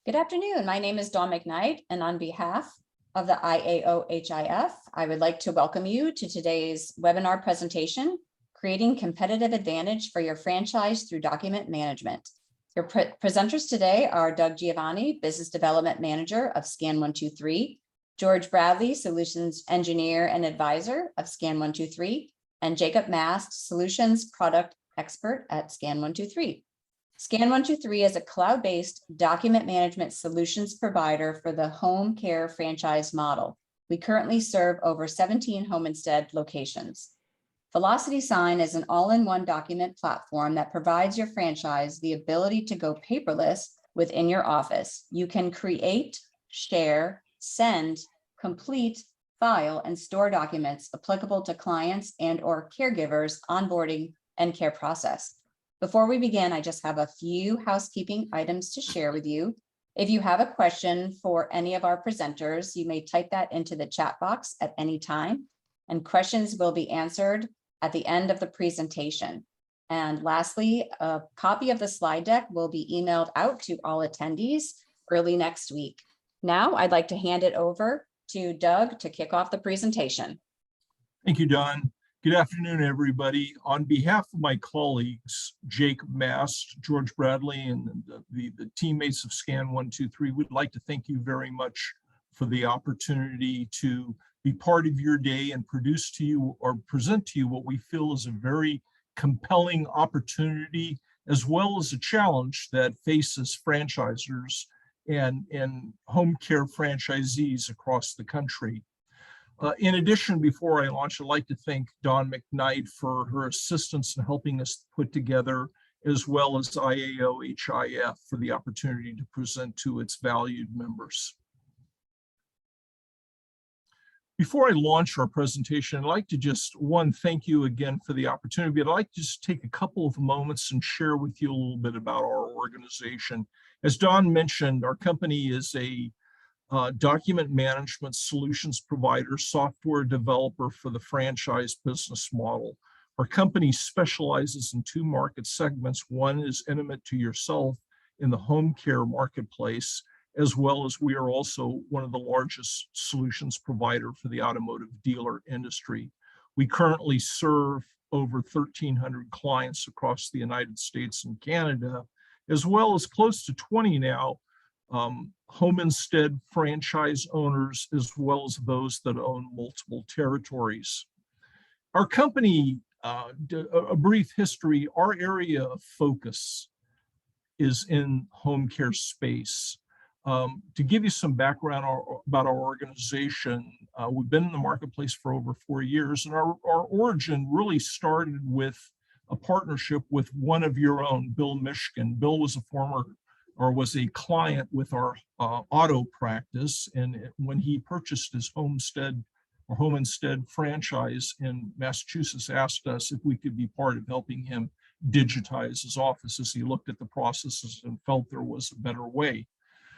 Good afternoon. My name is Dawn McKnight, and on behalf of the IAO-HIF, I would like to welcome you to today's webinar presentation, Creating Competitive Advantage for Your Franchise Through Document Management. Your presenters today are Doug Giovanni, Business Development Manager of Scan123, George Bradley, Solutions Engineer and Advisor of Scan123, and Jacob Mast, Solutions Product Expert at Scan123. Scan123 is a cloud-based document management solutions provider for the home care franchise model. We currently serve over 17 home instead locations. Velocity Sign is an all-in-one document platform that provides your franchise the ability to go paperless within your office. You can create, share, send, complete, file, and store documents applicable to clients and/or caregivers' onboarding and care process. Before we begin, I just have a few housekeeping items to share with you. If you have a question for any of our presenters, you may type that into the chat box at any time, and questions will be answered at the end of the presentation. And lastly, a copy of the slide deck will be emailed out to all attendees early next week. Now, I'd like to hand it over to Doug to kick off the presentation. Thank you, Dawn. Good afternoon, everybody. On behalf of my colleagues, Jacob Mast, George Bradley, and the teammates of Scan123, we'd like to thank you very much for the opportunity to be part of your day and produce to you or present to you what we feel is a very compelling opportunity, as well as a challenge that faces franchisors and home care franchisees across the country. In addition, before I launch, I'd like to thank Dawn McKnight for her assistance in helping us put together, as well as IAO-HIF for the opportunity to present to its valued members. Before I launch our presentation, I'd like to just, thank you again for the opportunity. I'd like to just take a couple of moments and share with you a little bit about our organization. As Dawn mentioned, our company is a document management solutions provider, software developer for the franchise business model. Our company specializes in two market segments. One is intimate to yourself in the home care marketplace, as well as we are also one of the largest solutions provider for the automotive dealer industry. We currently serve over 1,300 clients across the United States and Canada, as well as close to 20 now home instead franchise owners, as well as those that own multiple territories. Our company, a brief history, our area of focus is in home care space. To give you some background about our organization, we've been in the marketplace for over 4 years, and our origin really started with a partnership with one of your own, Bill Mishkin. Bill was a client with our auto practice, and when he purchased his home instead franchise in Massachusetts, asked us if we could be part of helping him digitize his offices. He looked at the processes and felt there was a better way.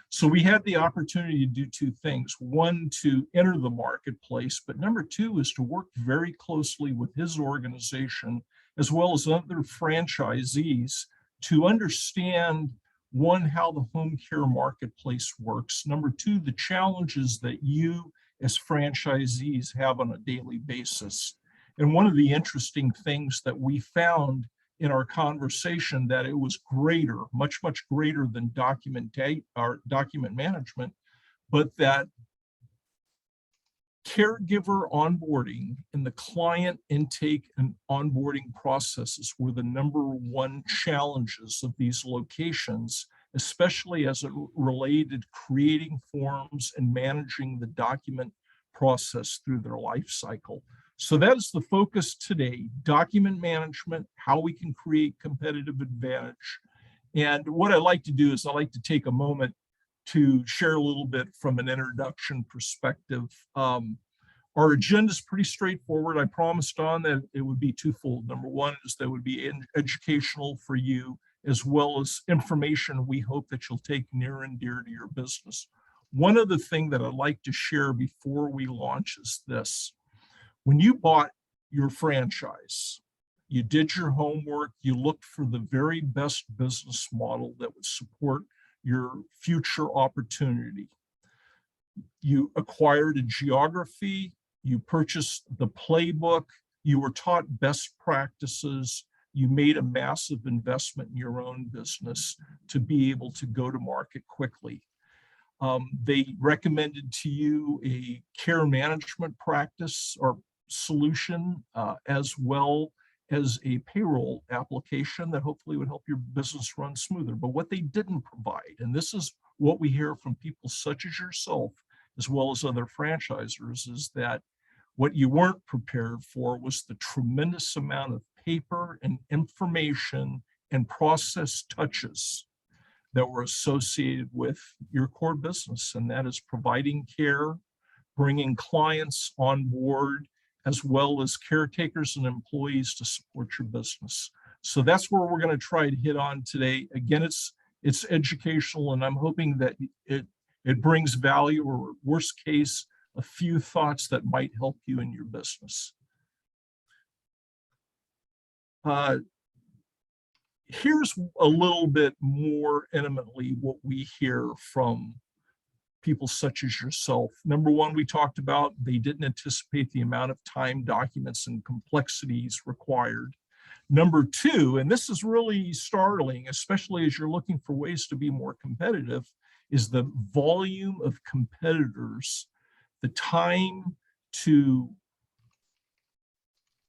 So we had the opportunity to do two things. One, to enter the marketplace, but number two is to work very closely with his organization, as well as other franchisees, to understand, one, how the home care marketplace works. Number two, the challenges that you as franchisees have on a daily basis. And one of the interesting things that we found in our conversation, that it was greater, much greater than document management, but that caregiver onboarding and the client intake and onboarding processes were the #1 challenges of these locations, especially as it related creating forms and managing the document process through their life cycle. So that is the focus today: document management, how we can create competitive advantage. And what I like to do is I like to take a moment to share a little bit from an introduction perspective. Our agenda is pretty straightforward. I promised on that it would be twofold. Number one is that it would be educational for you, as well as information we hope that you'll take near and dear to your business. One other thing that I'd like to share before we launch is this. When you bought your franchise, you did your homework, you looked for the very best business model that would support your future opportunity. You acquired a geography, you purchased the playbook, you were taught best practices, you made a massive investment in your own business to be able to go to market quickly. They recommended to you a care management practice or solution, as well as a payroll application that hopefully would help your business run smoother. But what they didn't provide, and this is what we hear from people such as yourself, as well as other franchisors, is that what you weren't prepared for was the tremendous amount of paper and information and process touches that were associated with your core business, and that is providing care, bringing clients on board, as well as caretakers and employees to support your business. So that's where we're going to try to hit on today. Again, it's educational, and I'm hoping that it brings value, or worst case, a few thoughts that might help you in your business. Here's a little bit more intimately what we hear from people such as yourself. Number one, we talked about they didn't anticipate the amount of time, documents, and complexities required. Number two, and this is really startling, especially as you're looking for ways to be more competitive, is the volume of competitors. The time to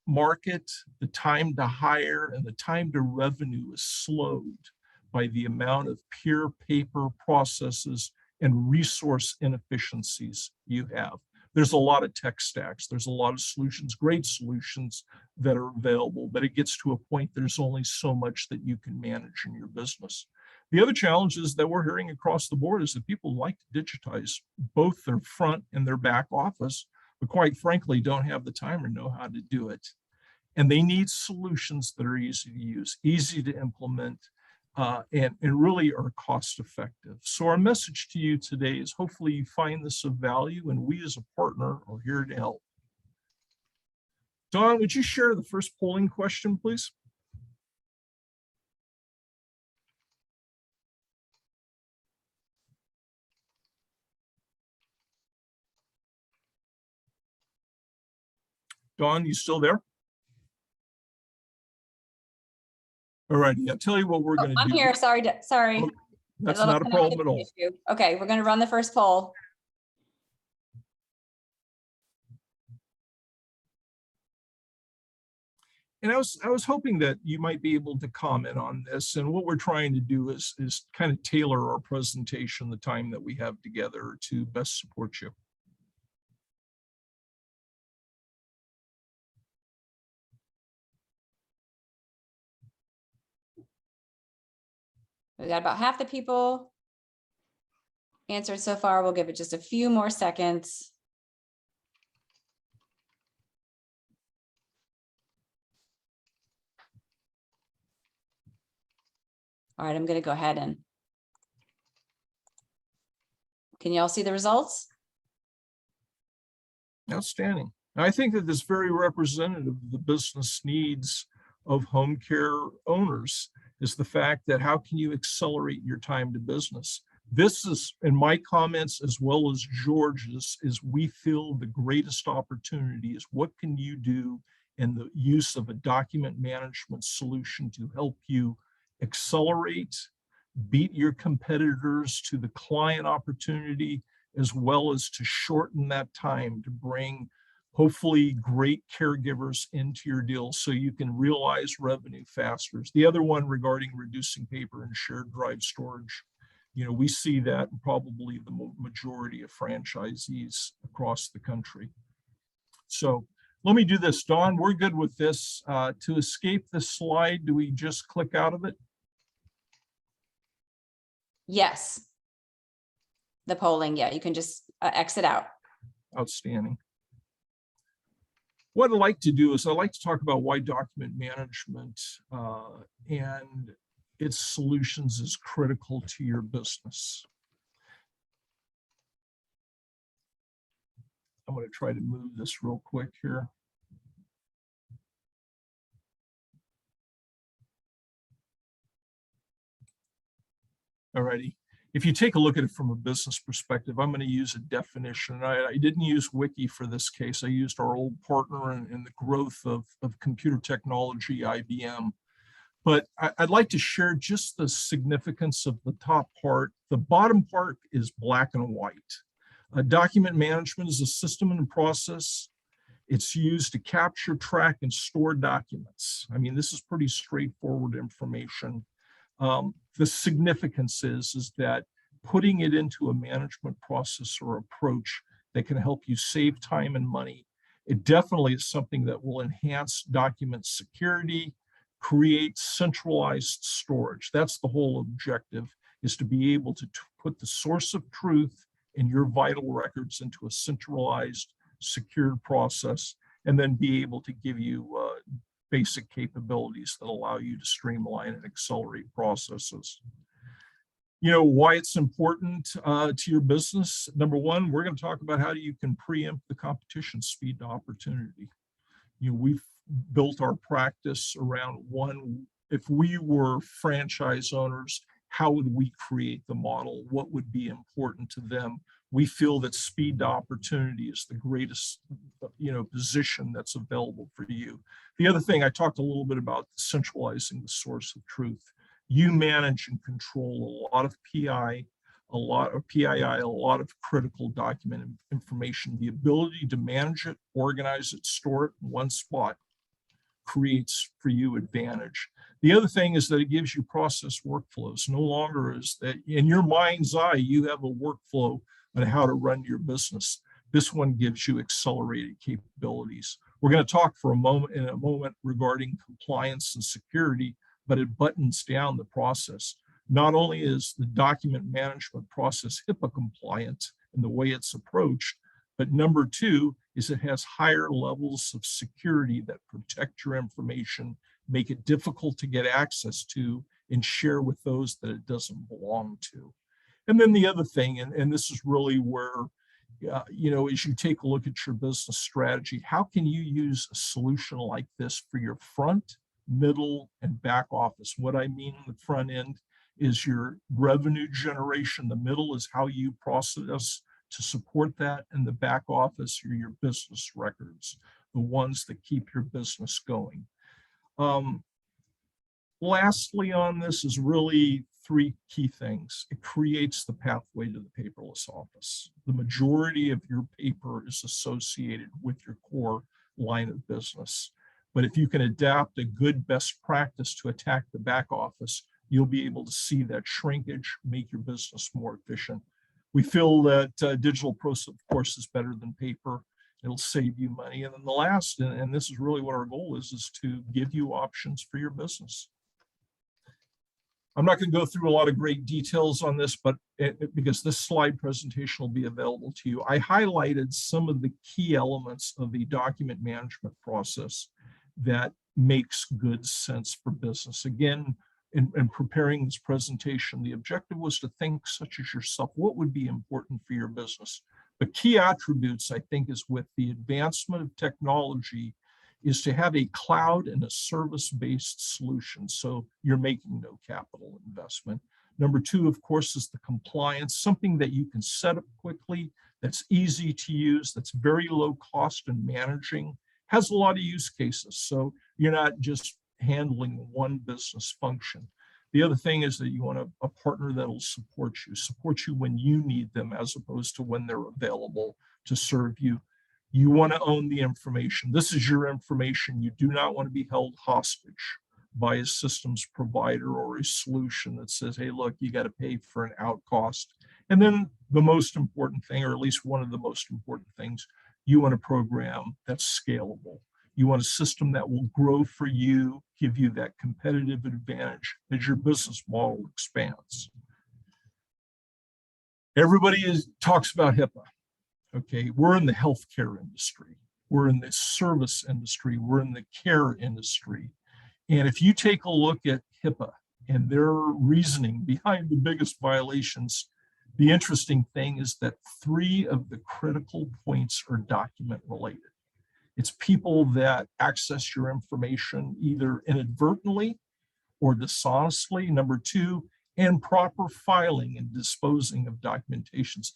market, the time to hire, and the time to revenue is slowed by the amount of pure paper processes and resource inefficiencies you have. There's a lot of tech stacks, there's a lot of solutions, great solutions that are available, but it gets to a point there's only so much that you can manage in your business. The other challenges that we're hearing across the board is that people like to digitize both their front and their back office, but quite frankly, don't have the time or know how to do it. And they need solutions that are easy to use, easy to implement, and really are cost effective. So our message to you today is hopefully you find this of value, and we as a partner are here to help. Dawn, would you share the first polling question, please? Dawn, you still there? All righty, I'll tell you what we're going to do. I'm here, sorry. Oh, that's not a problem at all. Issue. Okay, we're going to run the first poll. And I was hoping that you might be able to comment on this. And what we're trying to do is kind of tailor our presentation, the time that we have together, to best support you. We got about half the people answered so far. We'll give it just a few more seconds. All right, I'm going to go ahead and. Can you all see the results? Outstanding. I think that this is very representative of the business needs of home care owners, is the fact that how can you accelerate your time to business? This is, in my comments, as well as George's, is we feel the greatest opportunity is what can you do in the use of a document management solution to help you accelerate, beat your competitors to the client opportunity, as well as to shorten that time to bring hopefully great caregivers into your deal so you can realize revenue faster. The other one regarding reducing paper and shared drive storage, we see that in probably the majority of franchisees across the country. So let me do this, Dawn, we're good with this. To escape this slide, do we just click out of it? Yes. The polling, yeah, you can just exit out. Outstanding. What I'd like to do is I'd like to talk about why document management and its solutions is critical to your business. I'm going to try to move this real quick here. All righty. If you take a look at it from a business perspective, I'm going to use a definition. I didn't use Wiki for this case. I used our old partner in the growth of computer technology, IBM. But I'd like to share just the significance of the top part. The bottom part is black and white. Document management is a system and process. It's used to capture, track, and store documents. I mean, this is pretty straightforward information. The significance is that putting it into a management process or approach that can help you save time and money, it definitely is something that will enhance document security, create centralized storage. That's the whole objective, is to be able to put the source of truth in your vital records into a centralized, secured process, and then be able to give you basic capabilities that allow you to streamline and accelerate processes. You know, why it's important to your business. Number one, we're going to talk about how you can preempt the competition, speed to opportunity. You know, we've built our practice around one, if we were franchise owners, how would we create the model? What would be important to them? We feel that speed to opportunity is the greatest, position that's available for you. The other thing I talked a little bit about, centralizing the source of truth. You manage and control a lot of PII, a lot of critical document information. The ability to manage it, organize it, store it in one spot creates for you advantage. The other thing is that it gives you process workflows. No longer is that in your mind's eye, you have a workflow on how to run your business. This one gives you accelerated capabilities. We're going to talk for a moment regarding compliance and security, but it buttons down the process. Not only is the document management process HIPAA compliant in the way it's approached, but number two is it has higher levels of security that protect your information, make it difficult to get access to, and share with those that it doesn't belong to. And then the other thing, and this is really where, as you take a look at your business strategy, how can you use a solution like this for your front, middle, and back office? What I mean on the front end is your revenue generation. The middle is how you process to support that, and the back office are your business records, the ones that keep your business going. Lastly on this is really three key things. It creates the pathway to the paperless office. The majority of your paper is associated with your core line of business. But if you can adapt a good best practice to attack the back office, you'll be able to see that shrinkage, make your business more efficient. We feel that digital process, of course, is better than paper. It'll save you money. And then the last, and this is really what our goal is to give you options for your business. I'm not going to go through a lot of great details on this, but because this slide presentation will be available to you, I highlighted some of the key elements of the document management process that makes good sense for business. Again, in preparing this presentation, the objective was to think such as yourself, what would be important for your business? But key attributes, I think, is with the advancement of technology, is to have a cloud and a service-based solution. So you're making no capital investment. Number two, of course, is the compliance, something that you can set up quickly, that's easy to use, that's very low cost in managing, has a lot of use cases. So you're not just handling one business function. The other thing is that you want a partner that'll support you when you need them, as opposed to when they're available to serve you. You want to own the information. This is your information. You do not want to be held hostage by a systems provider or a solution that says, hey, look, you got to pay for an out cost. And then the most important thing, or at least one of the most important things, you want a program that's scalable. You want a system that will grow for you, give you that competitive advantage as your business model expands. Everybody talks about HIPAA. Okay, we're in the healthcare industry. We're in the service industry. We're in the care industry. And if you take a look at HIPAA and their reasoning behind the biggest violations, the interesting thing is that 3 of the critical points are document related. It's people that access your information either inadvertently or dishonestly. Number 2, and proper filing and disposing of documentations.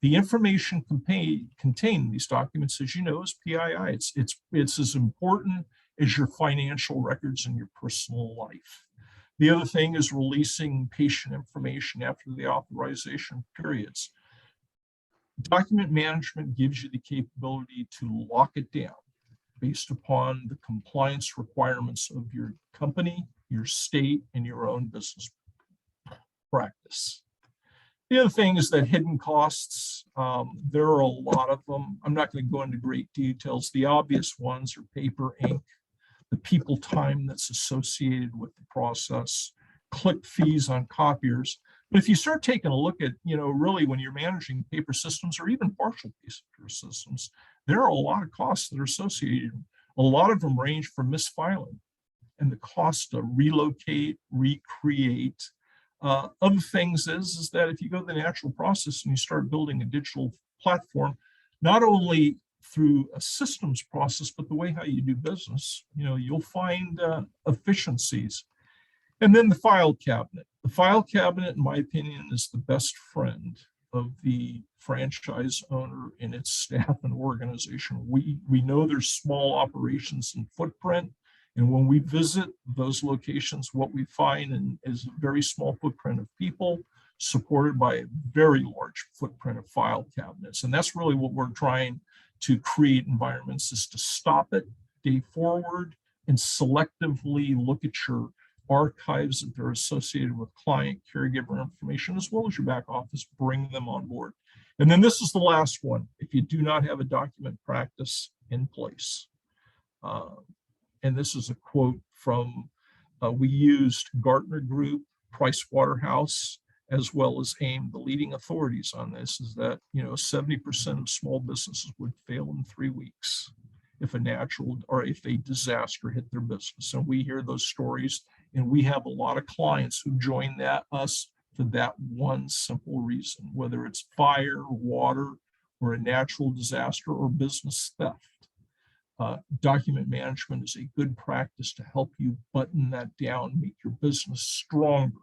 The information contained in these documents, as you know, is PII. It's as important as your financial records and your personal life. The other thing is releasing patient information after the authorization periods. Document management gives you the capability to lock it down based upon the compliance requirements of your company, your state, and your own business practice. The other thing is that hidden costs, there are a lot of them. I'm not going to go into great details. The obvious ones are paper, ink, the people time that's associated with the process, click fees on copiers. But if you start taking a look at, really when you're managing paper systems or even partial paper systems, there are a lot of costs that are associated. A lot of them range from misfiling and the cost to relocate, recreate. Other things is that if you go the natural process and you start building a digital platform, not only through a systems process, but the way how you do business, you'll find efficiencies. And then the file cabinet. The file cabinet, in my opinion, is the best friend of the franchise owner and its staff and organization. We know there's small operations and footprint. And when we visit those locations, what we find is a very small footprint of people supported by a very large footprint of file cabinets. And that's really what we're trying to create environments, is to stop it, day forward, and selectively look at your archives that are associated with client caregiver information, as well as your back office, bring them on board. And then this is the last one. If you do not have a document practice in place, and this is a quote from, we used Gartner Group, Price Waterhouse, as well as AIM, the leading authorities on this, is that 70% of small businesses would fail in 3 weeks if a disaster hit their business. And we hear those stories, and we have a lot of clients who join us for that one simple reason, whether it's fire, water, or a natural disaster or business theft. Document management is a good practice to help you button that down, make your business stronger.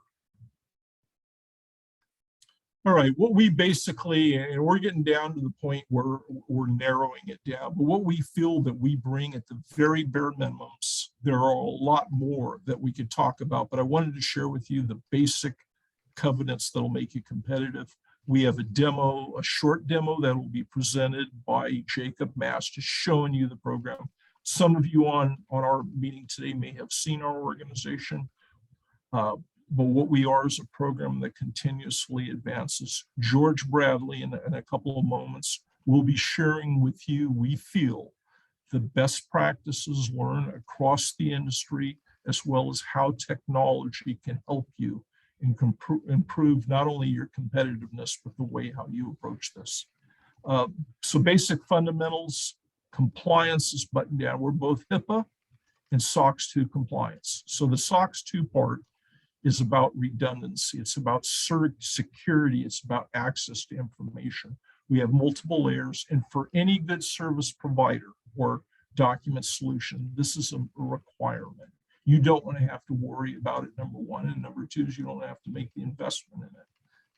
All right, what we basically, and we're getting down to the point where we're narrowing it down, but what we feel that we bring at the very bare minimums, there are a lot more that we could talk about, but I wanted to share with you the basic covenants that'll make you competitive. We have a short demo that will be presented by Jacob Mast, just showing you the program. Some of you on our meeting today may have seen our organization, but what we are is a program that continuously advances. George Bradley, in a couple of moments, will be sharing with you, we feel, the best practices learned across the industry, as well as how technology can help you and improve not only your competitiveness, but the way how you approach this. So basic fundamentals, compliance is buttoned down. We're both HIPAA and SOX 2 compliance. So the SOX 2 part is about redundancy. It's about security. It's about access to information. We have multiple layers, and for any good service provider or document solution, this is a requirement. You don't want to have to worry about it, number one, and number two is you don't have to make the investment in it.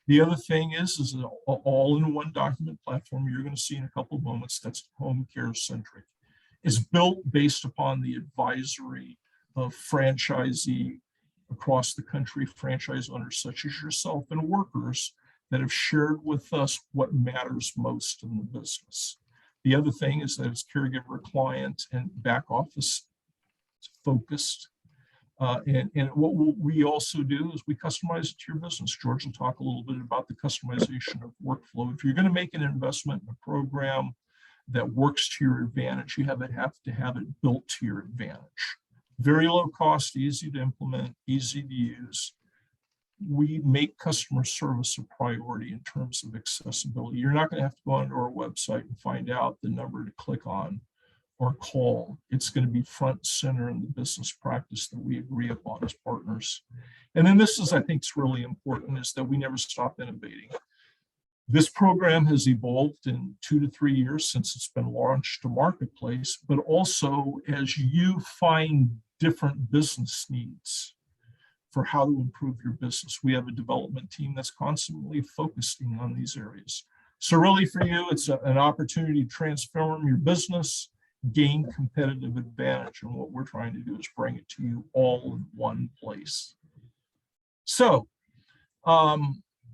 The other thing is an all-in-one document platform you're going to see in a couple of moments that's home care centric. It's built based upon the advisory of franchisee across the country, franchise owners such as yourself and workers that have shared with us what matters most in the business. The other thing is that it's caregiver, client, and back office focused. And what we also do is we customize it to your business. George will talk a little bit about the customization of workflow. If you're going to make an investment in a program that works to your advantage, you have to have it built to your advantage. Very low cost, easy to implement, easy to use. We make customer service a priority in terms of accessibility. You're not going to have to go onto our website and find out the number to click on or call. It's going to be front and center in the business practice that we agree upon as partners. And then this is, I think, is really important, is that we never stop innovating. This program has evolved in 2 to 3 years since it's been launched to marketplace, but also as you find different business needs. for how to improve your business. We have a development team that's constantly focusing on these areas. So really for you, it's an opportunity to transform your business, gain competitive advantage. And what we're trying to do is bring it to you all in one place. So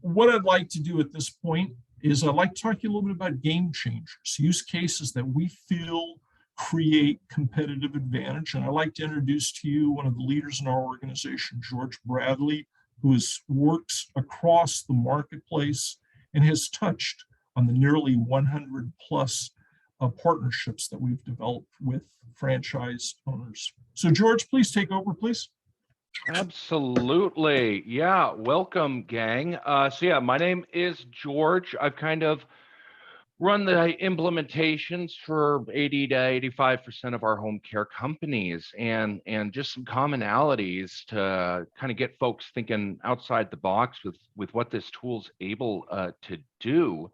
what I'd like to do at this point is I'd like to talk to you a little bit about game changers, use cases that we feel create competitive advantage. And I'd like to introduce to you one of the leaders in our organization, George Bradley, who works across the marketplace and has touched on the nearly 100 plus partnerships that we've developed with franchise owners. So George, please take over, please. Absolutely. Yeah. Welcome, gang. My name is George. I've kind of run the implementations for 80 to 85% of our home care companies, and just some commonalities to kind of get folks thinking outside the box with what this tool's able to do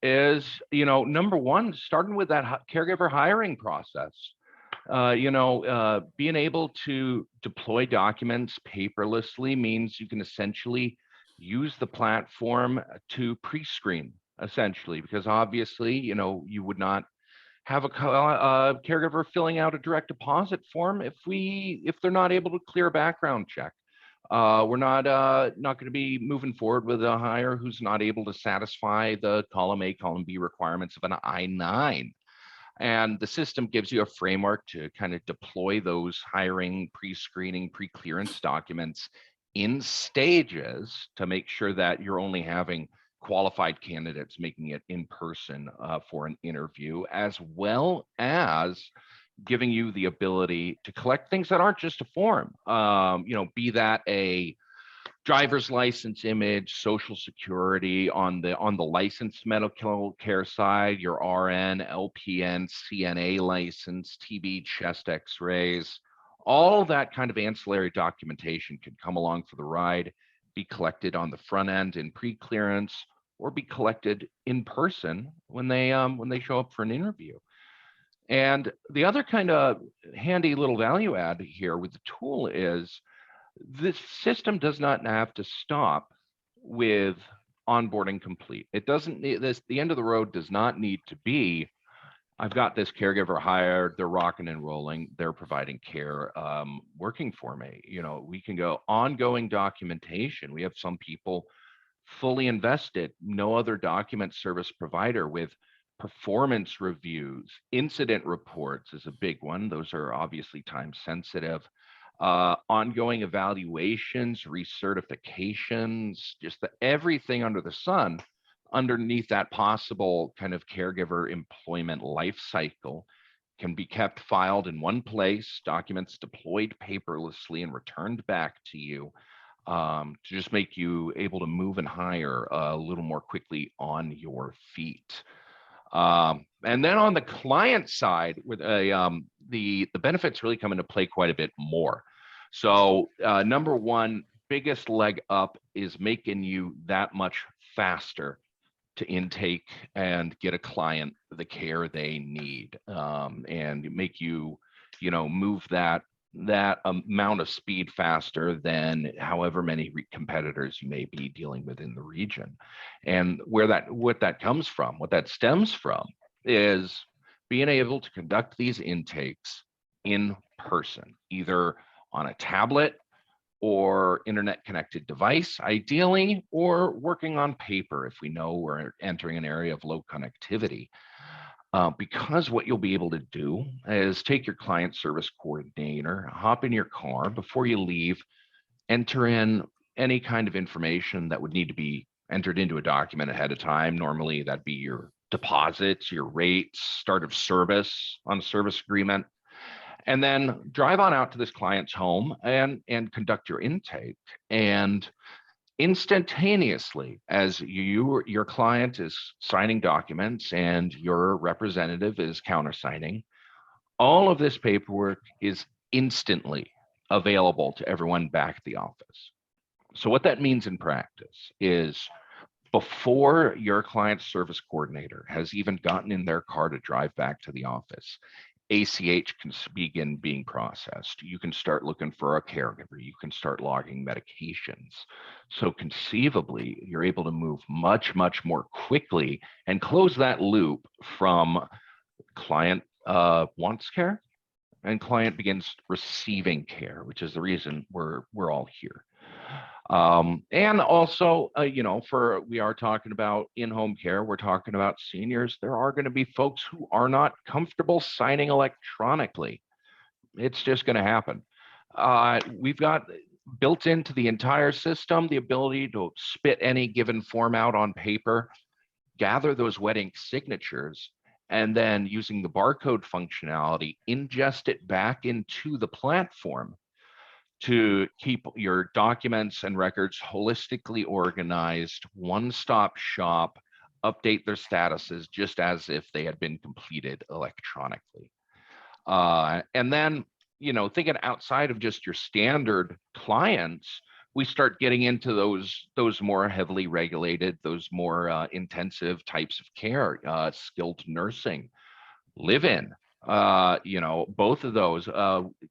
is, number one, starting with that caregiver hiring process. Being able to deploy documents paperlessly means you can essentially use the platform to pre-screen, essentially, because obviously, you would not have a caregiver filling out a direct deposit form if they're not able to clear a background check. We're not going to be moving forward with a hire who's not able to satisfy the column A, column B requirements of an I-9. And the system gives you a framework to kind of deploy those hiring, pre-screening, pre-clearance documents in stages to make sure that you're only having qualified candidates making it in person for an interview, as well as giving you the ability to collect things that aren't just a form, be that a driver's license image, social security on the licensed medical care side, your RN, LPN, CNA license, TB, chest x-rays, all that kind of ancillary documentation can come along for the ride, be collected on the front end in pre-clearance, or be collected in person when they show up for an interview. And the other kind of handy little value add here with the tool is this system does not have to stop with onboarding complete. It doesn't need this. The end of the road does not need to be, I've got this caregiver hired, they're rocking and rolling, they're providing care, working for me. We can go ongoing documentation. We have some people fully invested, no other document service provider with performance reviews. Incident reports is a big one. Those are obviously time sensitive. Ongoing evaluations, recertifications, just everything under the sun underneath that possible kind of caregiver employment life cycle can be kept filed in one place, documents deployed paperlessly and returned back to you, to just make you able to move and hire a little more quickly on your feet. And then on the client side, with the benefits really come into play quite a bit more. So number one, biggest leg up is making you that much faster to intake and get a client the care they need, and make you, move that amount of speed faster than however many competitors you may be dealing with in the region. And what that stems from is being able to conduct these intakes in person, either on a tablet or internet connected device, ideally, or working on paper if we know we're entering an area of low connectivity. Because what you'll be able to do is take your client service coordinator, hop in your car before you leave, enter in any kind of information that would need to be entered into a document ahead of time. Normally that'd be your deposits, your rates, start of service on a service agreement, and then drive on out to this client's home and conduct your intake. And instantaneously, as your client is signing documents and your representative is countersigning, all of this paperwork is instantly available to everyone back at the office. So what that means in practice is, before your client service coordinator has even gotten in their car to drive back to the office, ACH can begin being processed. You can start looking for a caregiver. You can start logging medications. So conceivably, you're able to move much, much more quickly and close that loop from client wants care and client begins receiving care, which is the reason we're all here. And also, we are talking about in-home care, we're talking about seniors. There are going to be folks who are not comfortable signing electronically. It's just going to happen. We've got built into the entire system the ability to spit any given form out on paper, gather those wet ink signatures, and then using the barcode functionality, ingest it back into the platform to keep your documents and records holistically organized, one-stop shop, update their statuses just as if they had been completed electronically. And then, thinking outside of just your standard clients, we start getting into those more heavily regulated, those more intensive types of care, skilled nursing, live-in. Both of those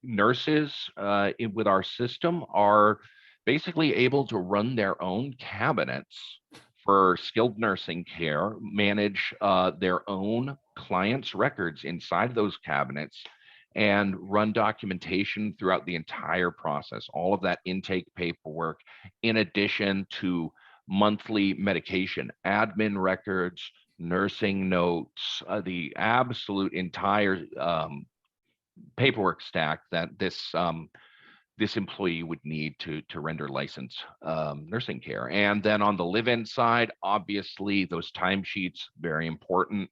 nurses with our system are basically able to run their own cabinets for skilled nursing care, manage their own clients' records inside those cabinets, and run documentation throughout the entire process, all of that intake paperwork, in addition to monthly medication, admin records, nursing notes, the absolute entire paperwork stack that this employee would need to render licensed nursing care. And then on the live-in side, obviously those timesheets, very important.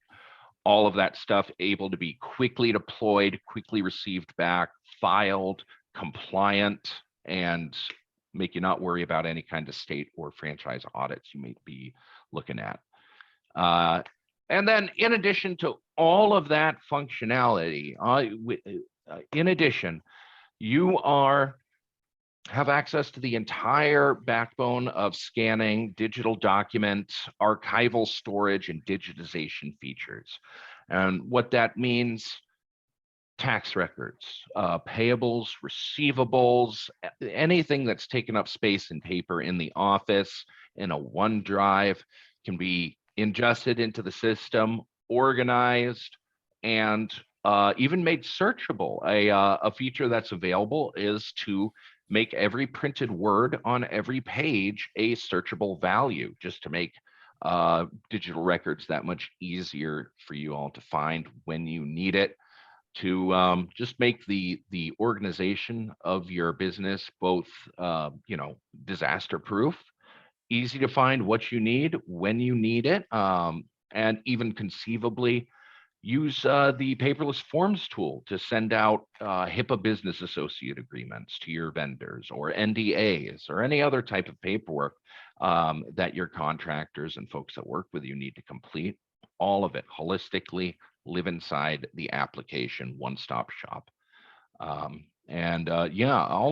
All of that stuff able to be quickly deployed, quickly received back, filed, compliant, and make you not worry about any kind of state or franchise audits you may be looking at. And then in addition to all of that functionality, in addition, you have access to the entire backbone of scanning, digital document, archival storage, and digitization features. And what that means, tax records, payables, receivables, anything that's taken up space in paper in the office, in a OneDrive, can be ingested into the system, organized, and even made searchable. A feature that's available is to make every printed word on every page a searchable value, just to make digital records that much easier for you all to find when you need it, to just make the organization of your business both disaster proof, easy to find what you need when you need it, and even conceivably use the paperless forms tool to send out HIPAA business associate agreements to your vendors, or NDAs, or any other type of paperwork that your contractors and folks that work with you need to complete. All of it holistically live inside the application, one-stop shop. All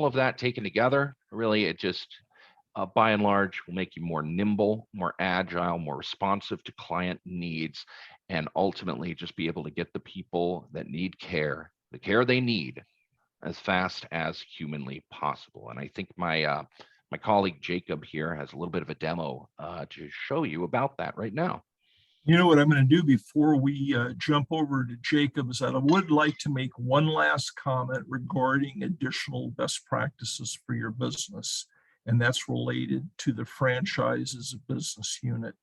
of that taken together, really, it just by and large will make you more nimble, more agile, more responsive to client needs, and ultimately just be able to get the people that need care, the care they need, as fast as humanly possible. And I think my colleague Jacob here has a little bit of a demo to show you about that right now. You know what I'm going to do before we jump over to Jacob is that I would like to make one last comment regarding additional best practices for your business, and that's related to the franchise as a business unit.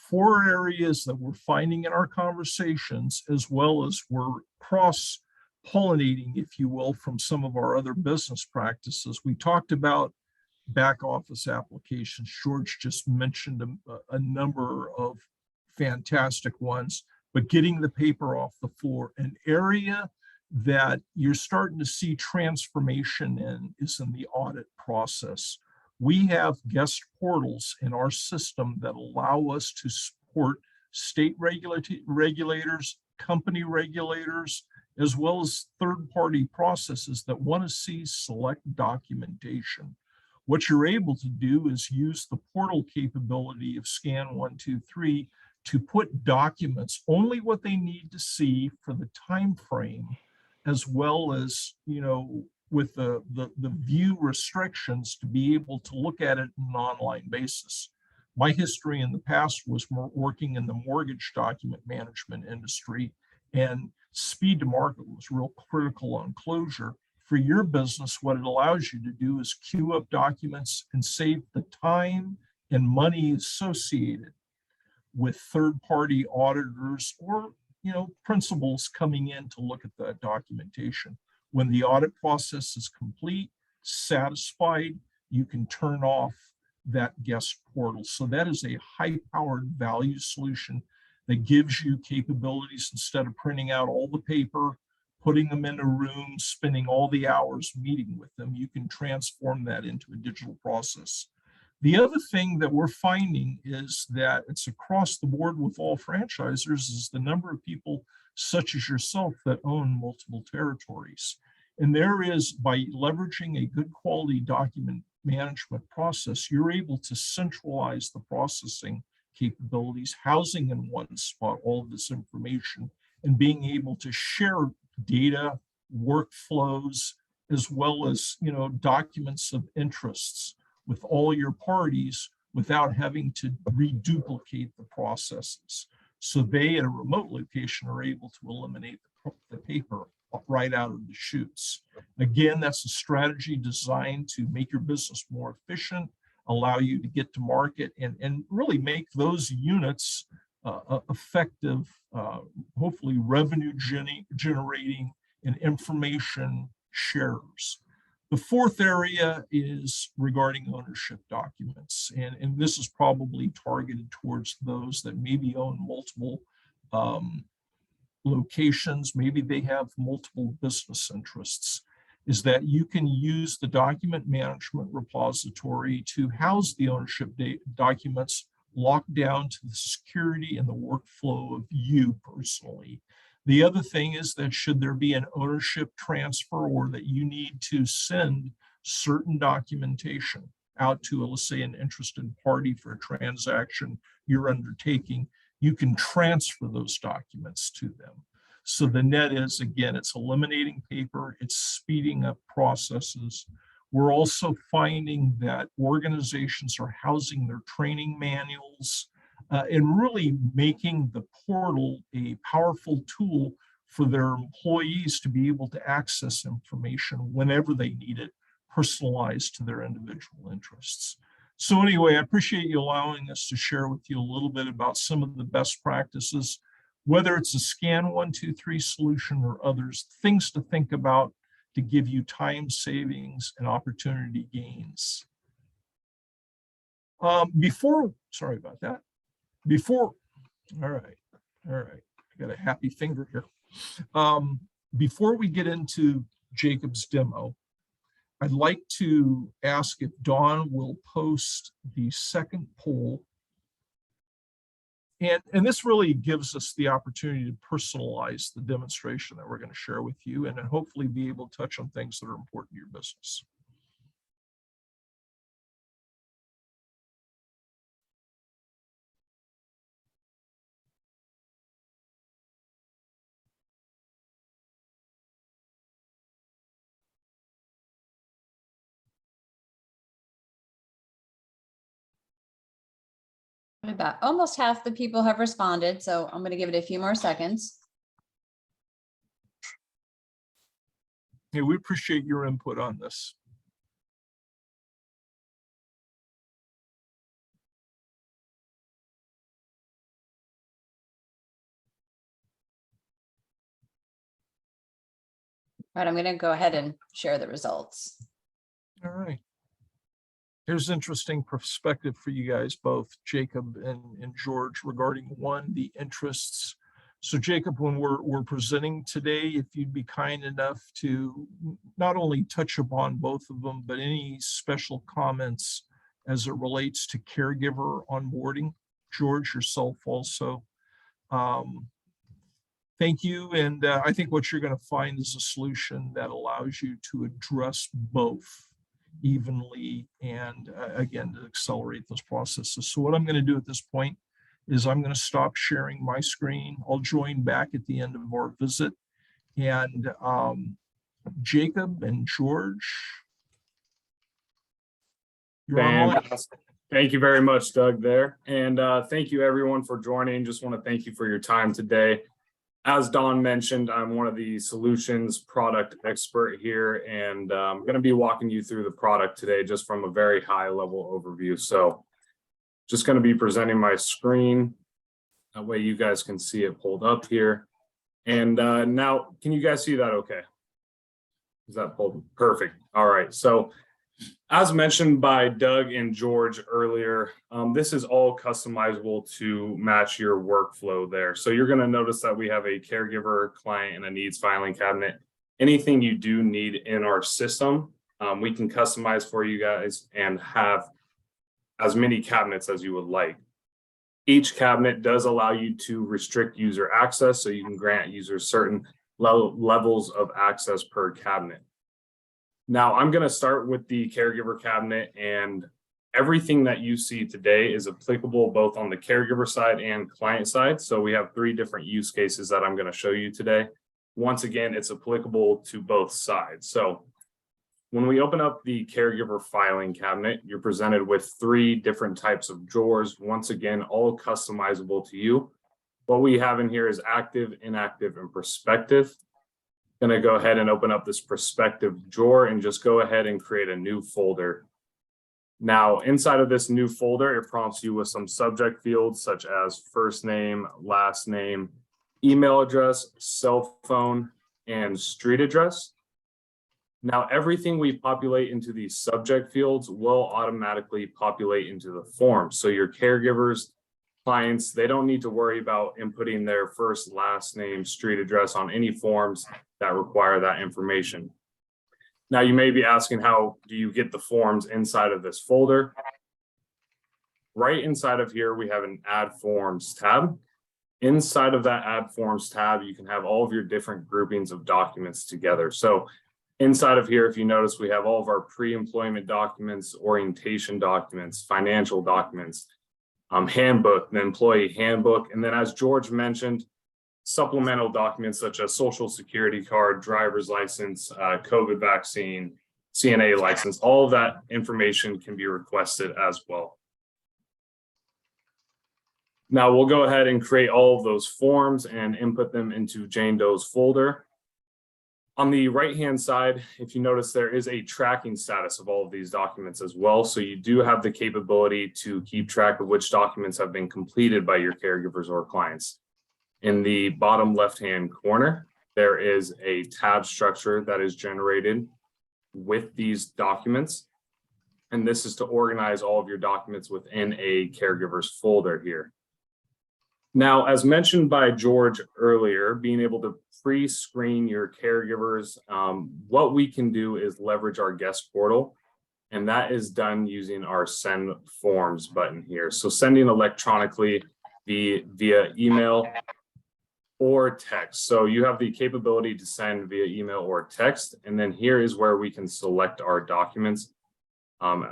4 areas that we're finding in our conversations, as well as we're cross-pollinating, if you will, from some of our other business practices. We talked about back office applications. George just mentioned a number of fantastic ones, but getting the paper off the floor. An area that you're starting to see transformation in is in the audit process. We have guest portals in our system that allow us to support state regulators, company regulators, as well as third-party processes that want to see select documentation. What you're able to do is use the portal capability of Scan 123 to put documents, only what they need to see for the time frame, as well as, with the view restrictions to be able to look at it on an online basis. My history in the past was working in the mortgage document management industry, and speed to market was real critical on closure. For your business, what it allows you to do is queue up documents and save the time and money associated with third-party auditors or principals coming in to look at that documentation. When the audit process is complete, satisfied, you can turn off that guest portal. So that is a high-powered value solution that gives you capabilities. Instead of printing out all the paper, putting them in a room, spending all the hours meeting with them, you can transform that into a digital process. The other thing that we're finding is that it's across the board with all franchisors is the number of people such as yourself that own multiple territories. And there is, by leveraging a good quality document management process, you're able to centralize the processing capabilities, housing in one spot all of this information, and being able to share data, workflows, as well as documents of interests with all your parties without having to reduplicate the processes. So they at a remote location are able to eliminate the paper right out of the chutes. Again, that's a strategy designed to make your business more efficient, allow you to get to market, and really make those units effective, hopefully revenue generating and information sharers. The fourth area is regarding ownership documents. And this is probably targeted towards those that maybe own multiple locations, maybe they have multiple business interests, is that you can use the document management repository to house the ownership documents locked down to the security and the workflow of you personally. The other thing is that should there be an ownership transfer or that you need to send certain documentation out to, let's say, an interested party for a transaction you're undertaking, you can transfer those documents to them. So the net is, again, it's eliminating paper, it's speeding up processes. We're also finding that organizations are housing their training manuals and really making the portal a powerful tool for their employees to be able to access information whenever they need it, personalized to their individual interests. So anyway, I appreciate you allowing us to share with you a little bit about some of the best practices, whether it's a Scan 123 solution or others, things to think about to give you time savings and opportunity gains. Sorry about that. All right, I got a happy finger here. Before we get into Jacob's demo, I'd like to ask if Dawn will post the second poll. And this really gives us the opportunity to personalize the demonstration that we're going to share with you and then hopefully be able to touch on things that are important to your business. About almost half the people have responded, so I'm going to give it a few more seconds. Yeah, we appreciate your input on this. All right, I'm going to go ahead and share the results. All right. Here's interesting perspective for you guys, both Jacob and George, regarding one, the interests. So Jacob, when we're presenting today, if you'd be kind enough to not only touch upon both of them, but any special comments as it relates to caregiver onboarding. George, yourself also. Thank you. And I think what you're going to find is a solution that allows you to address both evenly and again, to accelerate those processes. So what I'm going to do at this point is I'm going to stop sharing my screen. I'll join back at the end of our visit. And Jacob and George, you're online. Fantastic. Thank you very much, Doug, there. And thank you everyone for joining. Just want to thank you for your time today. As Don mentioned, I'm one of the solutions product expert here, and I'm going to be walking you through the product today just from a very high level overview. So just going to be presenting my screen. That way you guys can see it pulled up here. And now, can you guys see that okay? Is that pulled? Perfect. All right. So as mentioned by Doug and George earlier, this is all customizable to match your workflow there. So you're going to notice that we have a caregiver, client, and a needs filing cabinet. Anything you do need in our system, we can customize for you guys and have as many cabinets as you would like. Each cabinet does allow you to restrict user access, so you can grant users certain levels of access per cabinet. Now, I'm going to start with the caregiver cabinet, and everything that you see today is applicable both on the caregiver side and client side. So we have 3 different use cases that I'm going to show you today. Once again, it's applicable to both sides. So when we open up the caregiver filing cabinet, you're presented with 3 different types of drawers. Once again, all customizable to you. What we have in here is active, inactive, and prospective. Going to go ahead and open up this prospective drawer and just go ahead and create a new folder. Now, inside of this new folder, it prompts you with some subject fields such as first name, last name, email address, cell phone, and street address. Now, everything we populate into these subject fields will automatically populate into the form. So your caregivers, clients, they don't need to worry about inputting their first, last name, street address on any forms that require that information. Now, you may be asking, how do you get the forms inside of this folder? Right inside of here, we have an Add Forms tab. Inside of that Add Forms tab, you can have all of your different groupings of documents together. So inside of here, if you notice, we have all of our pre-employment documents, orientation documents, financial documents, handbook, the employee handbook, and then as George mentioned, supplemental documents such as social security card, driver's license, COVID vaccine, CNA license. All of that information can be requested as well. Now we'll go ahead and create all of those forms and input them into Jane Doe's folder. On the right-hand side, if you notice, there is a tracking status of all of these documents as well. So you do have the capability to keep track of which documents have been completed by your caregivers or clients. In the bottom left-hand corner, there is a tab structure that is generated with these documents. And this is to organize all of your documents within a caregiver's folder here. Now, as mentioned by George earlier, being able to pre-screen your caregivers, what we can do is leverage our guest portal, and that is done using our Send Forms button here. So sending electronically via email or text. So you have the capability to send via email or text, and then here is where we can select our documents.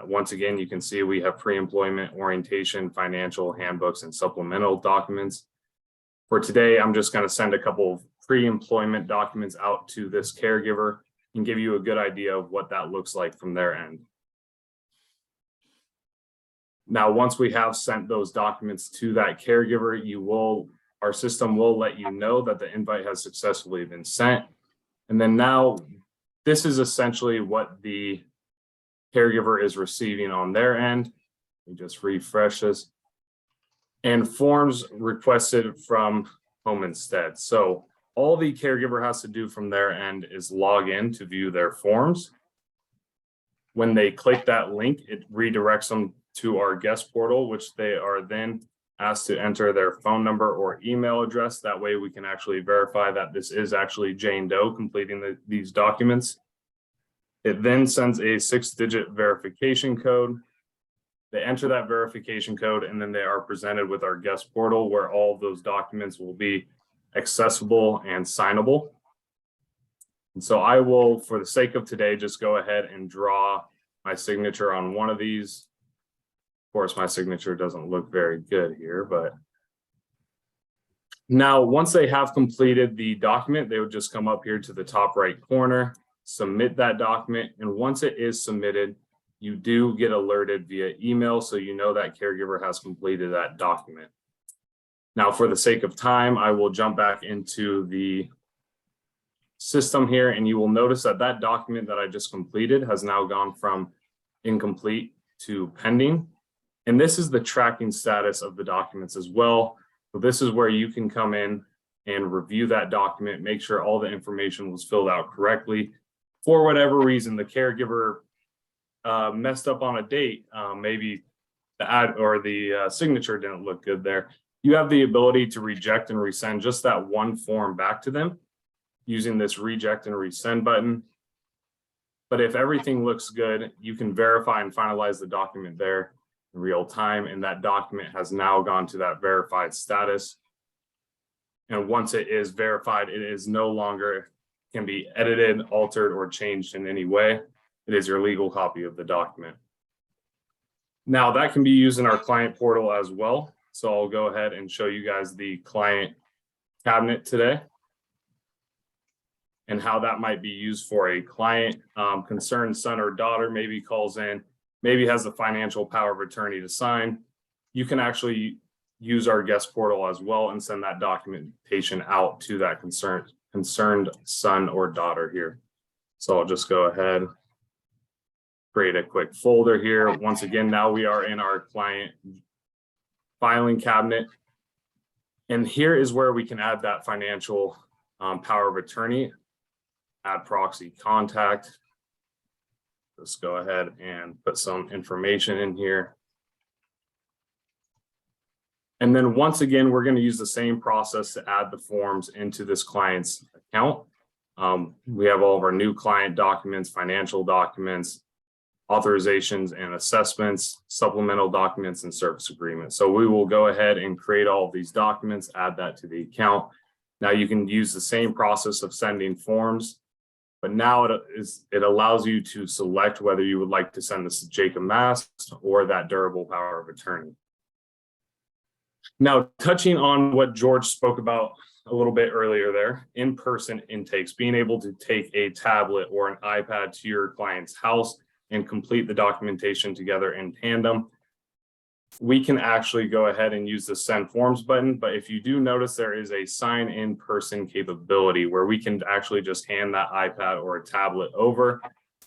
Once again, you can see we have pre-employment, orientation, financial, handbooks, and supplemental documents. For today, I'm just going to send a couple of pre-employment documents out to this caregiver and give you a good idea of what that looks like from their end. Now, once we have sent those documents to that caregiver, our system will let you know that the invite has successfully been sent. And then now, this is essentially what the caregiver is receiving on their end. We just refresh this. And forms requested from Home Instead. So all the caregiver has to do from their end is log in to view their forms. When they click that link, it redirects them to our guest portal, which they are then asked to enter their phone number or email address. That way we can actually verify that this is actually Jane Doe completing these documents. It then sends a 6-digit verification code. They enter that verification code, and then they are presented with our guest portal where all of those documents will be accessible and signable. And so I will, for the sake of today, just go ahead and draw my signature on one of these. Of course, my signature doesn't look very good here, but Now, once they have completed the document, they would just come up here to the top right corner, submit that document, and once it is submitted, you do get alerted via email, so you know that caregiver has completed that document. Now, for the sake of time, I will jump back into the system here, and you will notice that that document that I just completed has now gone from incomplete to pending. And this is the tracking status of the documents as well. So this is where you can come in and review that document, make sure all the information was filled out correctly. For whatever reason, the caregiver messed up on a date, maybe the ad or the signature didn't look good there. You have the ability to reject and resend just that one form back to them using this reject and resend button. But if everything looks good, you can verify and finalize the document there in real time, and that document has now gone to that verified status. And once it is verified, it is no longer can be edited, altered, or changed in any way. It is your legal copy of the document. Now that can be used in our client portal as well. So I'll go ahead and show you guys the client cabinet today and how that might be used for a client. Concerned son or daughter maybe calls in, maybe has the financial power of attorney to sign. You can actually use our guest portal as well and send that documentation out to that concerned son or daughter here. So I'll just go ahead, create a quick folder here. Once again, now we are in our client filing cabinet. And here is where we can add that financial power of attorney, add proxy contact. Let's go ahead and put some information in here. And then once again, we're going to use the same process to add the forms into this client's account. We have all of our new client documents, financial documents, authorizations and assessments, supplemental documents, and service agreements. So we will go ahead and create all of these documents, add that to the account. Now you can use the same process of sending forms, but now it allows you to select whether you would like to send this to Jacob Mast or that durable power of attorney. Now, touching on what George spoke about a little bit earlier there, in-person intakes, being able to take a tablet or an iPad to your client's house and complete the documentation together in tandem. We can actually go ahead and use the send forms button, but if you do notice, there is a sign in person capability where we can actually just hand that iPad or a tablet over.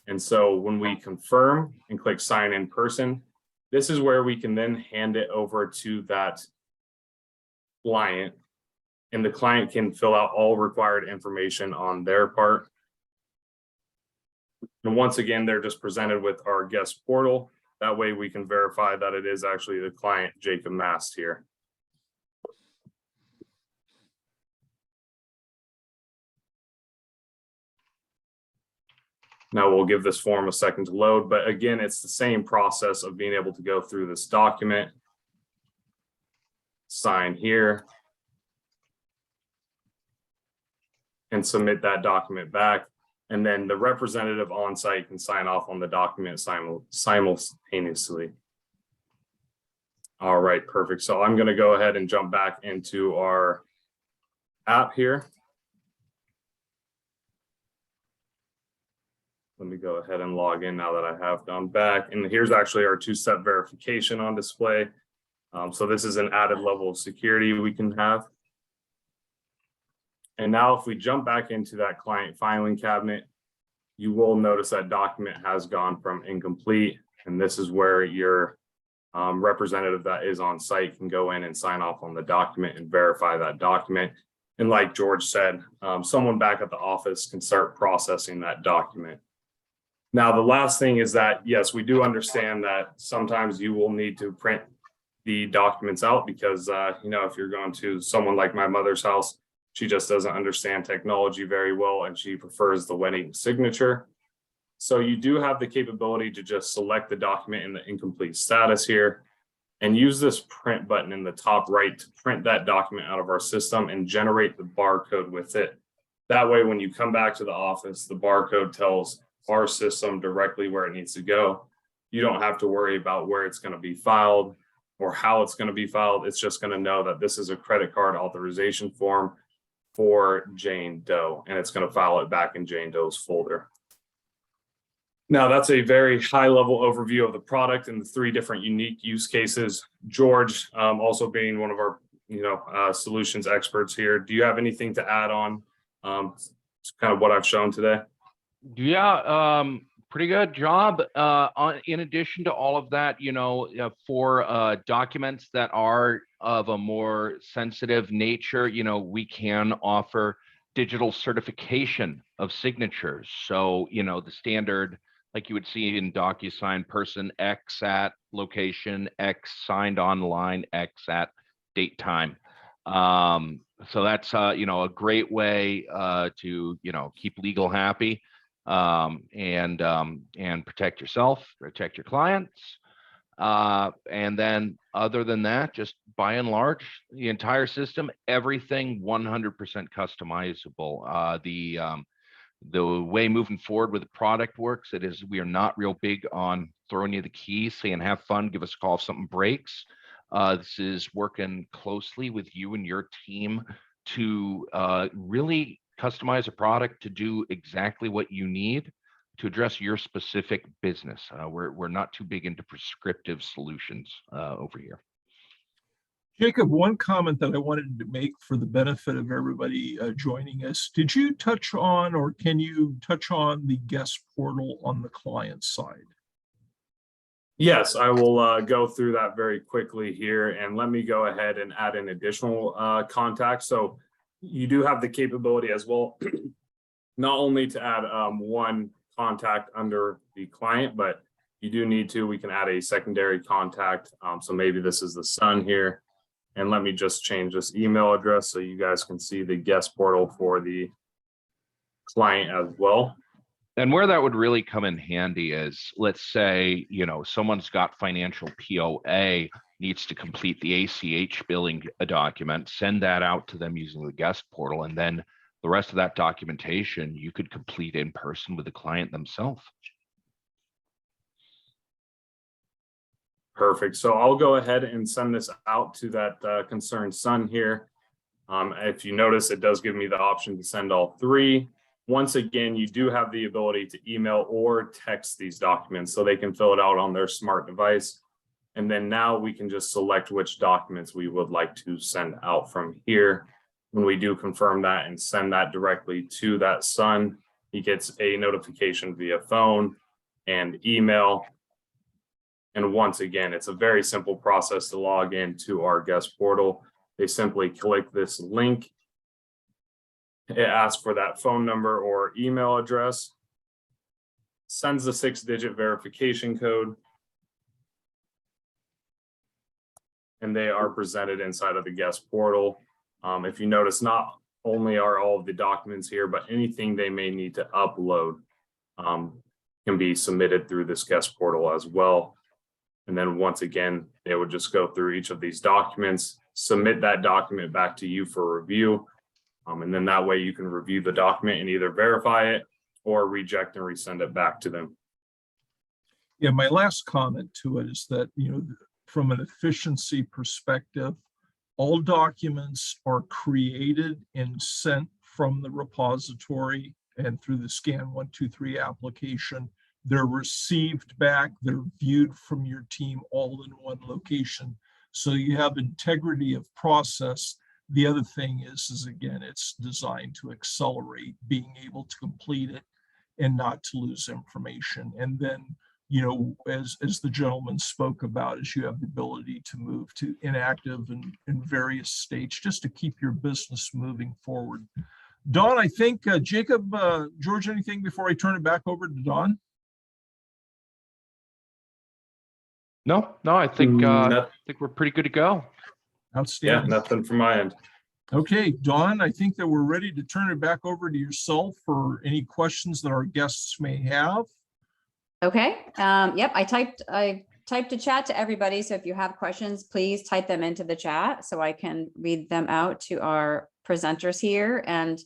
And so when we confirm and click sign in person, this is where we can then hand it over to that client, and the client can fill out all required information on their part. And once again, they're just presented with our guest portal. That way we can verify that it is actually the client, Jacob Mast here. Now we'll give this form a second to load, but again, it's the same process of being able to go through this document, sign here, and submit that document back. And then the representative on site can sign off on the document simultaneously. All right, perfect. So I'm going to go ahead and jump back into our app here. Let me go ahead and log in now that I have gone back. And here's actually our two-step verification on display. So this is an added level of security we can have. And now if we jump back into that client filing cabinet, you will notice that document has gone from incomplete. And this is where your representative that is on site can go in and sign off on the document and verify that document. And like George said, someone back at the office can start processing that document. Now, the last thing is that, yes, we do understand that sometimes you will need to print the documents out because, if you're going to someone like my mother's house, she just doesn't understand technology very well and she prefers the wedding signature. So you do have the capability to just select the document in the incomplete status here and use this print button in the top right to print that document out of our system and generate the barcode with it. That way, when you come back to the office, the barcode tells our system directly where it needs to go. You don't have to worry about where it's going to be filed or how it's going to be filed. It's just going to know that this is a credit card authorization form for Jane Doe, and it's going to file it back in Jane Doe's folder. Now, that's a very high level overview of the product and the 3 different unique use cases. George, also being one of our solutions experts here, do you have anything to add on kind of what I've shown today? Yeah, pretty good job. In addition to all of that, for documents that are of a more sensitive nature, we can offer digital certification of signatures. So, the standard, like you would see in DocuSign, person X at location X, signed online X at date time. So that's a great way to keep legal happy, and protect yourself, protect your clients, and then other than that, just by and large, the entire system, everything 100% customizable. The way moving forward with the product works, we are not real big on throwing you the keys, saying have fun, give us a call if something breaks. This is working closely with you and your team to really customize a product to do exactly what you need to address your specific business. We're not too big into prescriptive solutions over here. Jacob, one comment that I wanted to make for the benefit of everybody joining us. Did you touch on, or can you touch on, the guest portal on the client side? Yes, I will go through that very quickly here, and let me go ahead and add an additional contact. So you do have the capability as well, not only to add one contact under the client, but you do need to, we can add a secondary contact. So maybe this is the son here. And let me just change this email address so you guys can see the guest portal for the client as well. And where that would really come in handy is, let's say, someone's got financial POA, needs to complete the ACH billing document, send that out to them using the guest portal, and then the rest of that documentation you could complete in person with the client themselves. Perfect. So I'll go ahead and send this out to that concerned son here. If you notice, it does give me the option to send all 3. Once again, you do have the ability to email or text these documents so they can fill it out on their smart device. And then now we can just select which documents we would like to send out from here. When we do confirm that and send that directly to that son, he gets a notification via phone and email. And once again, it's a very simple process to log into our guest portal. They simply click this link. It asks for that phone number or email address, sends the 6-digit verification code, and they are presented inside of the guest portal. If you notice, not only are all of the documents here, but anything they may need to upload can be submitted through this guest portal as well. And then once again, they would just go through each of these documents, submit that document back to you for review. And then that way you can review the document and either verify it or reject and resend it back to them. Yeah, my last comment to it is that, from an efficiency perspective, all documents are created and sent from the repository and through the Scan 123 application. They're received back, they're viewed from your team all in one location. So you have integrity of process. The other thing is again, it's designed to accelerate being able to complete it and not to lose information. And then, as the gentleman spoke about, is you have the ability to move to inactive and in various states just to keep your business moving forward. Don, I think Jacob, George, anything before I turn it back over to Don? No, I think we're pretty good to go. Outstanding. Yeah, nothing from my end. Okay, Don, I think that we're ready to turn it back over to yourself for any questions that our guests may have. Okay. Yep. I typed a chat to everybody. So if you have questions, please type them into the chat so I can read them out to our presenters here, and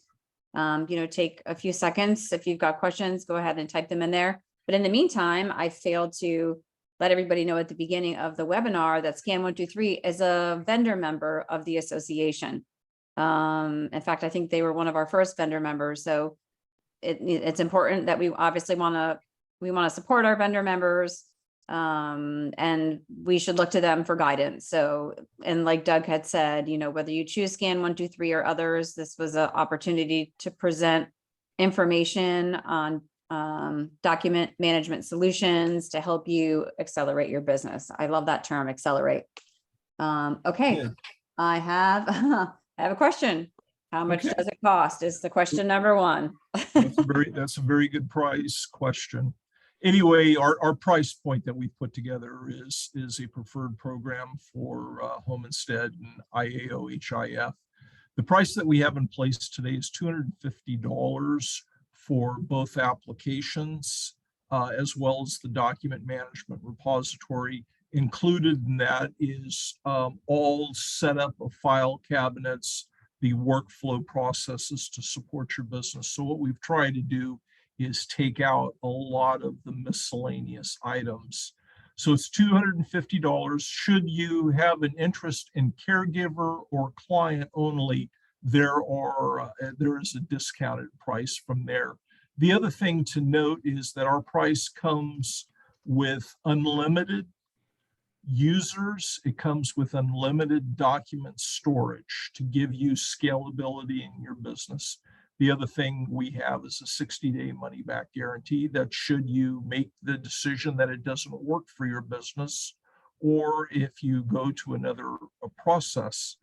take a few seconds. If you've got questions, go ahead and type them in there. But in the meantime, I failed to let everybody know at the beginning of the webinar that Scan123 is a vendor member of the association. In fact, I think they were one of our first vendor members. So it's important that we obviously want to support our vendor members. And we should look to them for guidance. So, and like Doug had said, you know, whether you choose Scan123 or others, this was an opportunity to present information on document management solutions to help you accelerate your business. I love that term, accelerate. Okay, Yeah. I have I have a question. How much Okay. does it cost? Is the question number one. That's a very good price question. Anyway, our price point that we put together is a preferred program for Homestead and IAO HIF. The price that we have in place today is $250 for both applications, as well as the document management repository. Included in that is all setup of file cabinets, the workflow processes to support your business. So what we've tried to do is take out a lot of the miscellaneous items. So it's $250. Should you have an interest in caregiver or client only, there is a discounted price from there. The other thing to note is that our price comes with unlimited users. It comes with unlimited document storage to give you scalability in your business. The other thing we have is a 60-day money-back guarantee that should you make the decision that it doesn't work for your business, or if you go to another process,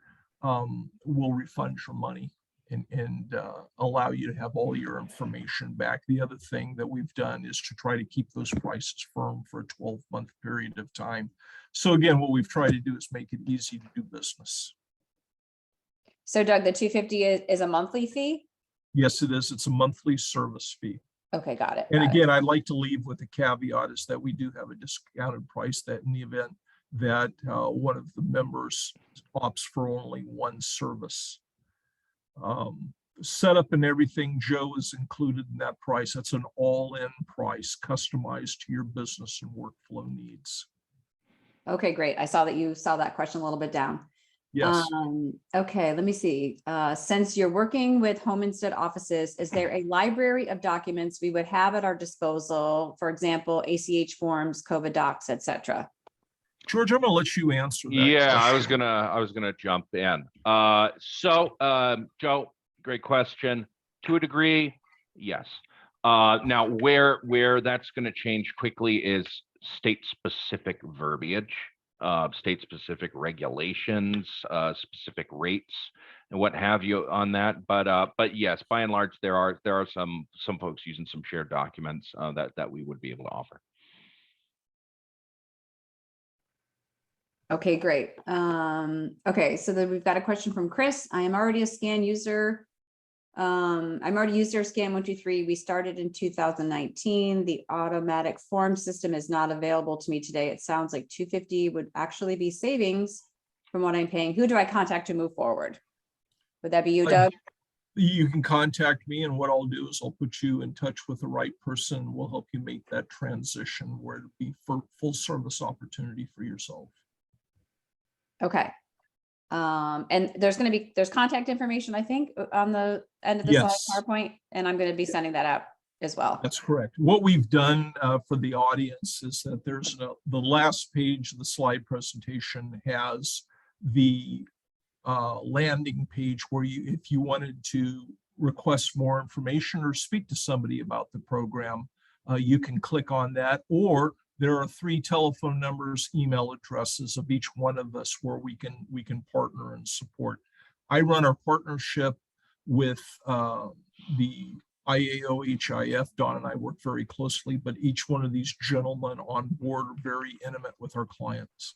we'll refund your money and allow you to have all your information back. The other thing that we've done is to try to keep those prices firm for a 12-month period of time. So again, what we've tried to do is make it easy to do business. So Doug, the $250 is a monthly fee? Yes, it is. It's a monthly service fee. Okay, got it. And got it. again, I'd like to leave with a caveat is that we do have a discounted price that in the event that one of the members opts for only one service. Setup and everything, Joe, is included in that price. That's an all-in price customized to your business and workflow needs. Okay, great. I saw that you saw that question a little bit down. Yes. Okay, let me see. Since you're working with Homestead offices, is there a library of documents we would have at our disposal? For example, ACH forms, COVID docs, etc. George, I'm going to let you answer that. Yeah, I was question. gonna jump in. Joe, great question. To a degree, yes. Now where that's gonna change quickly is state-specific verbiage, state-specific regulations, specific rates, and what have you on that. But yes, by and large, there are some folks using some shared documents that we would be able to offer. Okay, great. Okay, so then we've got a question from Chris. I am already a scan user. I'm already user of Scan123. We started in 2019. The automatic form system is not available to me today. It sounds like $250 would actually be savings from what I'm paying. Who do I contact to move forward? Would that be you, Doug? You can contact me, and what I'll do is I'll put you in touch with the right person. We'll help you make that transition where it'll be for full service opportunity for yourself. Okay. And there's contact information, I think, on the end of the slide Yes. PowerPoint, and I'm going to be sending that out as well. That's correct. What we've done for the audience is that there's the last page of the slide presentation has the landing page where if you wanted to request more information or speak to somebody about the program, you can click on that, or there are 3 telephone numbers, email addresses of each one of us where we can partner and support. I run our partnership with the IAO HIF. Don and I work very closely, but each one of these gentlemen on board are very intimate with our clients.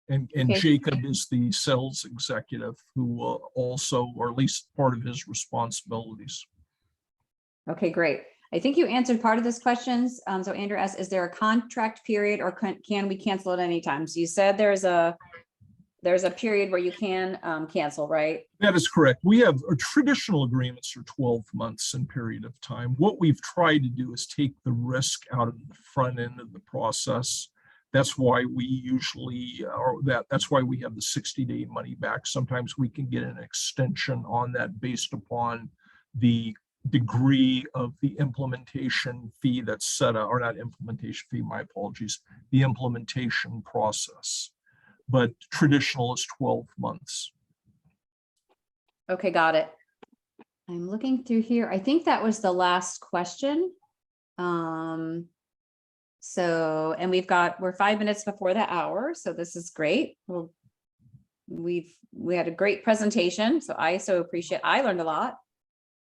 And Okay. Jacob is the sales executive who also, or at least part of his responsibilities. Okay, great. I think you answered part of this questions. So Andrew asked, is there a contract period or can we cancel at any time? So you said there's a period where you can cancel, right? That is correct. We have traditional agreements are 12 months in period of time. What we've tried to do is take the risk out of the front end of the process That's why we usually, that's why we have the 60-day money back. Sometimes we can get an extension on that based upon the degree of the implementation fee that's set up, or not implementation fee, my apologies, the implementation process. But traditional is 12 months. Okay, got it. I'm looking through here. I think that was the last question. So, and we're 5 minutes before the hour, so this is great. Well, we had a great presentation, so I learned a lot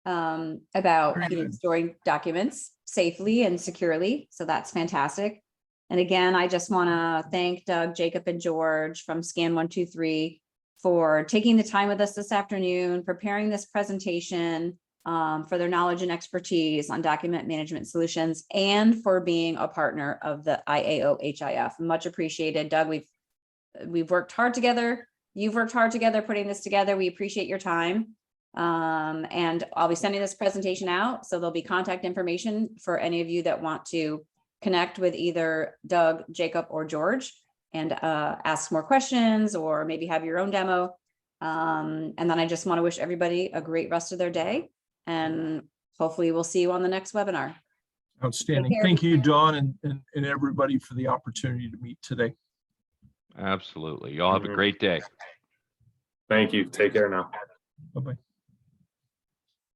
about, Very good. storing documents safely and securely. So that's fantastic. And again, I just want to thank Doug, Jacob, and George from Scan 123 for taking the time with us this afternoon, preparing this presentation, for their knowledge and expertise on document management solutions, and for being a partner of the IAO-HIF. Much appreciated. Doug, we've worked hard together. You've worked hard together putting this together. We appreciate your time. And I'll be sending this presentation out, so there'll be contact information for any of you that want to connect with either Doug, Jacob, or George and ask more questions, or maybe have your own demo. And then I just want to wish everybody a great rest of their day, and hopefully we'll see you on the next webinar. Outstanding. care. Thank you, Don, and everybody for the opportunity to meet today. Absolutely. Y'all have a great day. Thank you. Take care now. Bye-bye.